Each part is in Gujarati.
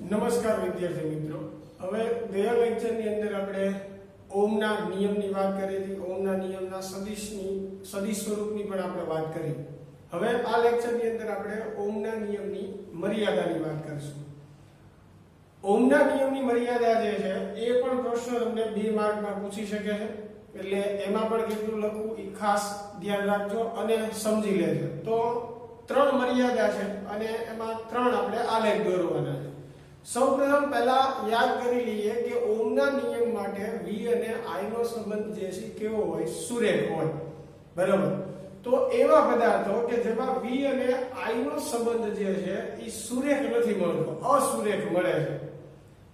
નમસ્કાર વિદ્યાર્થી મિત્રો। હવે ગયા લેક્ચરની અંદર આપણે ઓમના નિયમની વાત કરી હતી। ઓમના નિયમના સદિશ સ્વરૂપની પણ આપણે વાત કરી। હવે આ લેક્ચરની અંદર આપણે ઓમના નિયમની મર્યાદાની વાત કરીશું। ઓમના નિયમની મર્યાદા જે છે એ પણ પ્રશ્ન તમને 2 માર્કમાં પૂછી શકે છે, એટલે એમાં પણ કેટલું લખવું એ ખાસ ધ્યાન રાખજો અને સમજી લેજો। તો 3 મર્યાદા છે અને એમાં 3 આપણે આલેખ દોરવાના છે। સૌપ્રથમ પહેલા યાદ કરી લઈએ કે ઓમના નિયમ માટે V અને I નો સંબંધ જે છે કેવો હોય? સુરેખ હોય, બરાબર। તો એવા પદાર્થો કે જેમાં V અને I નો સંબંધ જે છે એ સુરેખ નથી મળતો, અસુરેખ મળે છે,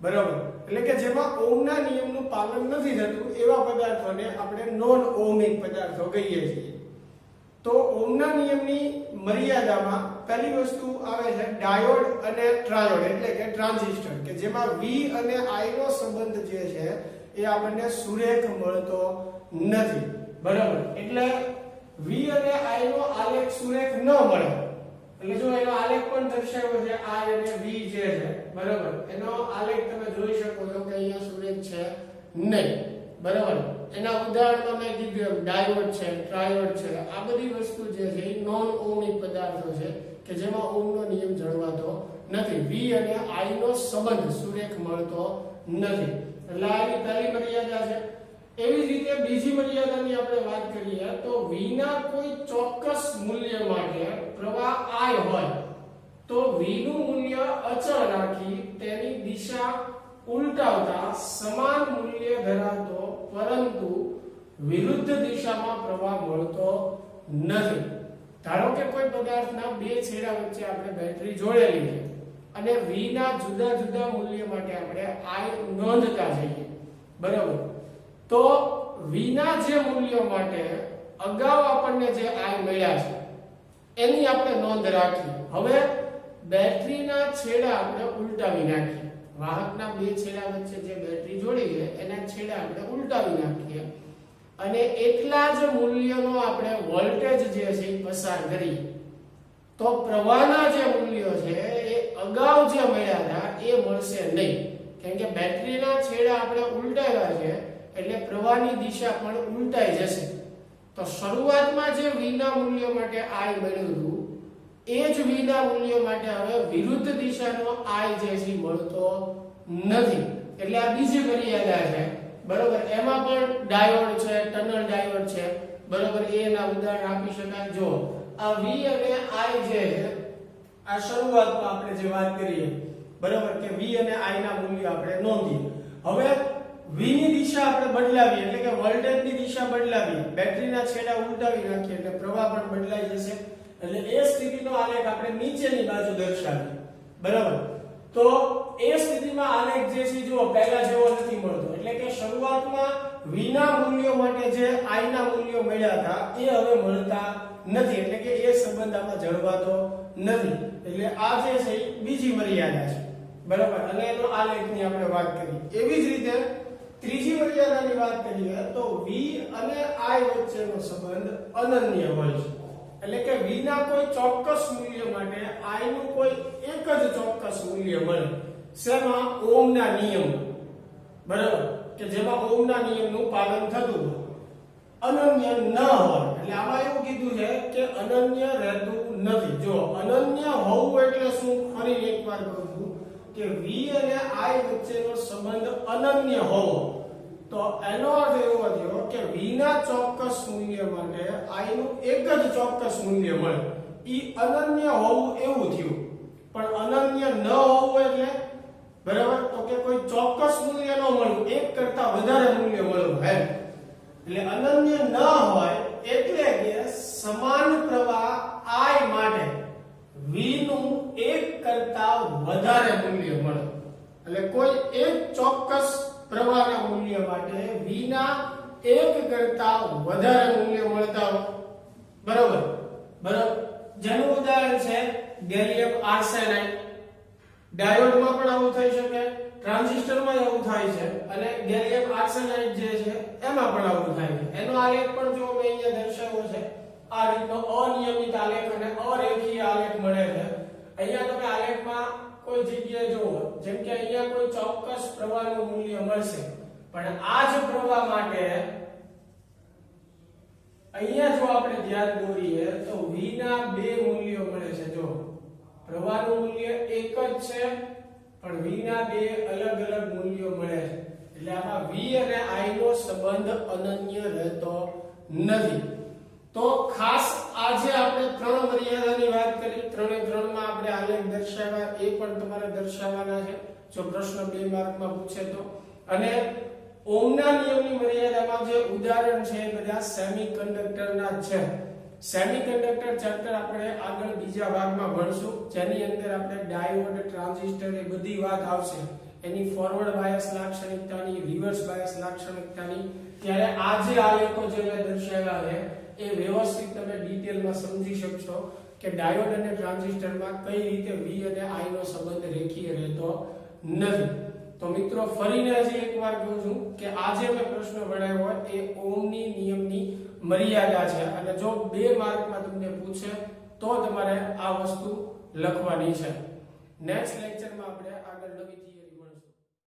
બરાબર। એટલે કે જેમાં ઓમના નિયમનું પાલન નથી થતું એવા પદાર્થોને આપણે નોન ઓમિક પદાર્થો કહીએ છીએ। તો ઓમના નિયમની મર્યાદામાં પહેલી વસ્તુ આવે છે ડાયોડ અને ટ્રાયોડ, એટલે કે ટ્રાન્ઝિસ્ટર, કે જેમાં V અને I નો સંબંધ જે છે એ આપણને સુરેખ મળતો નથી, બરાબર। એટલે V અને I નો આલેખ સુરેખ ન મળે, એટલે જો એનો આલેખ પણ દર્શાવ્યો છે I અને V જે છે, બરાબર, એનો આલેખ તમે જોઈ શકો છો કે અહીંયા સુરેખ છે નહીં, બરાબર। એના ઉદાહરણમાં મેં કીધું ડાયોડ છે, ટ્રાયોડ છે, આ બધી વસ્તુ જે છે એ નોન ઓમિક પદાર્થો છે કે જેમાં ઓમનો નિયમ જળવાતો નથી, V અને I નો સંબંધ સુરેખ મળતો નથી। એટલે આ પહેલી મર્યાદા છે। એવી જ રીતે બીજી મર્યાદાની આપણે વાત કરીએ તો V ના કોઈ ચોક્કસ મૂલ્ય માટે પ્રવાહ I હોય તો V નું મૂલ્ય અચળ રાખી તેની દિશા ઉલટાવતા સમાન મૂલ્ય ધરાવતો પરંતુ વિરુદ્ધ દિશામાં પ્રવાહ મળતો નથી। ધારો કે કોઈ પદાર્થના 2 છેડા વચ્ચે આપણે બેટરી જોડેલી છે અને V ના જુદા જુદા મૂલ્ય માટે આપણે I નોંધતા જઈએ, બરાબર। તો V ના જે મૂલ્યો માટે અગાઉ આપણને જે I મળ્યા છે એની આપણે નોંધ રાખી। હવે બેટરીના છેડા આપણે ઉલટાવી નાખીએ, વાહકના 2 છેડા વચ્ચે જે બેટરી જોડી છે એના છેડા આપણે ઉલટાવી નાખીએ અને એટલા જ મૂલ્યનો આપણે વોલ્ટેજ જે છે એ પસાર કરીએ તો પ્રવાહના જે મૂલ્યો છે એ અગાઉ જે મળ્યા હતા એ મળશે નહીં, કેમ કે બેટરીના છેડા આપણે ઉલટાવ્યા છે એટલે પ્રવાહની દિશા પણ ઉલટાઈ જશે। તો શરૂઆતમાં જે V ના મૂલ્ય માટે I મળ્યું હતું એ જ V ના મૂલ્ય માટે હવે વિરુદ્ધ દિશાનો I જે છે મળતો નથી, એટલે આ બીજી મર્યાદા છે, બરોબર। એમાં પણ ડાયોડ છે, ટનલ ડાયોડ છે, બરોબર, એના ઉદાહરણ આપી શકાય। જો આ V અને I જે છે આ શરૂઆતમાં આપણે જે વાત કરીએ, બરોબર, કે V અને I ના મૂલ્ય આપણે નોંધીએ। હવે V ની દિશા આપણે બદલાવીએ, એટલે કે વોલ્ટેજની દિશા બદલાવીએ, બેટરીના છેડા ઉલટાવી નાખીએ એટલે પ્રવાહ પણ બદલાઈ જશે। એટલે એ સ્થિતિનો આલેખ આપણે નીચેની બાજુ દર્શાવીએ, બરાબર। તો એ સ્થિતિમાં આલેખ જે છે જો પહેલા જેવો નથી મળતો, એટલે કે શરૂઆતમાં V ના મૂલ્યો માટે જે I ના મૂલ્યો મળ્યા હતા એ હવે મળતા નથી, એટલે કે એ સંબંધ આમાં જળવાતો નથી। એટલે આ જે છે બીજી મર્યાદા છે, બરાબર, અને એનો આલેખની આપણે વાત કરી। એવી જ રીતે ત્રીજી મર્યાદાની વાત કરીએ તો V અને I વચ્ચેનો સંબંધ અનન્ય હોય છે, એટલે કે V ના કોઈ ચોક્કસ મૂલ્ય માટે I નું કોઈ એક જ ચોક્કસ મૂલ્ય મળે, શેમાં? ઓમના નિયમ, બરાબર, કે જેમાં ઓમના નિયમનું પાલન થતું હોય, અનન્ય ન હોય। એટલે આમાં એવું કીધું છે કે અનન્ય રહેતું નથી। જો અનન્ય હોવું એટલે શું? ફરી એકવાર કહું છું કે V અને I વચ્ચેનો સંબંધ અનન્ય હોવો, તો એનો અર્થ એવો થયો કે V ના ચોક્કસ મૂલ્ય માટે I નું એક જ ચોક્કસ મૂલ્ય મળે, ઈ અનન્ય હોવું એવું થયું। પણ અનન્ય ન હોવું એટલે, બરાબર, તો કે કોઈ ચોક્કસ મૂલ્ય ન મળવું, એક કરતા વધારે મૂલ્ય મળવું, હે। એટલે અનન્ય ન હોય એટલે કે સમાન પ્રવાહ I માટે V નું એક કરતા વધારે મૂલ્ય મળે, એટલે કોઈ એક ચોક્કસ પ્રવાહના મૂલ્ય માટે V ના એક કરતા વધારે મૂલ્ય મળતા હોય, બરાબર, બરાબર। જેનું ઉદાહરણ છે ગેલિયમ આર્સેનાઇડ। ડાયોડમાં પણ આવું થઈ શકે, ટ્રાન્ઝિસ્ટરમાં આવું થાય છે અને ગેલિયમ આર્સેનાઇડ જે છે એમાં પણ આવું થાય છે। એનો આલેખ પણ જો મેં અહીંયા દર્શાવ્યો છે, આ રીતનો અનિયમિત આલેખ અને અરેખીય આલેખ મળે છે। અહીંયા તમે આલેખમાં કોઈ જગ્યાએ જુઓ, જેમ કે અહીંયા કોઈ ચોક્કસ પ્રવાહનું મૂલ્ય મળશે, પણ આ જ પ્રવાહ માટે અહીંયા જો આપણે ધ્યાન દોરીએ તો v ના બે મૂલ્યો મળે છે. જો પ્રવાહનું મૂલ્ય એક જ છે, પણ v ના બે અલગ અલગ મૂલ્યો મળે છે. એટલે આમાં v અને i નો સંબંધ અનન્ય રહેતો નથી. તો ખાસ આજે આપણે ત્રણ મર્યાદાની વાત કરી. ત્રણે ત્રણમાં આપણે આલેખ દર્શાવ્યા, એ પણ તમારે દર્શાવવાના છે જો પ્રશ્ન 2 માર્કમાં પૂછે તો. અને ઓહમના નિયમની મર્યાદામાં જે ઉદાહરણ છે એ બધા સેમિકન્ડક્ટરના છે. સેમિકન્ડક્ટર ચેપ્ટર આપણે આગળ બીજા ભાગમાં ભણશું, જેની અંદર આપણે ડાયોડ, ટ્રાન્ઝિસ્ટર એ બધી વાત આવશે, એની ફોરવર્ડ બાયસ લાક્ષણિકતાની, રિવર્સ બાયસ લાક્ષણિકતાની. ત્યારે આ જે આલેખો જે મેં દર્શાવ્યા છે એ વ્યવસ્થિત તમે ડિટેલમાં સમજી શકશો કે ડાયોડ અને ટ્રાન્ઝિસ્ટરમાં કઈ રીતે V અને I નો સંબંધ રેખીય રહેતો નથી. તો મિત્રો ફરીને હજી એકવાર કહું છું કે આજે મેં પ્રશ્ન ભણાવ્યો હોય એ ઓહમની નિયમની મર્યાદા છે, અને જો 2 માર્કમાં તમને પૂછે તો તમારે આ વસ્તુ લખવાની છે. નેક્સ્ટ લેક્ચરમાં આપણે આગળ નવી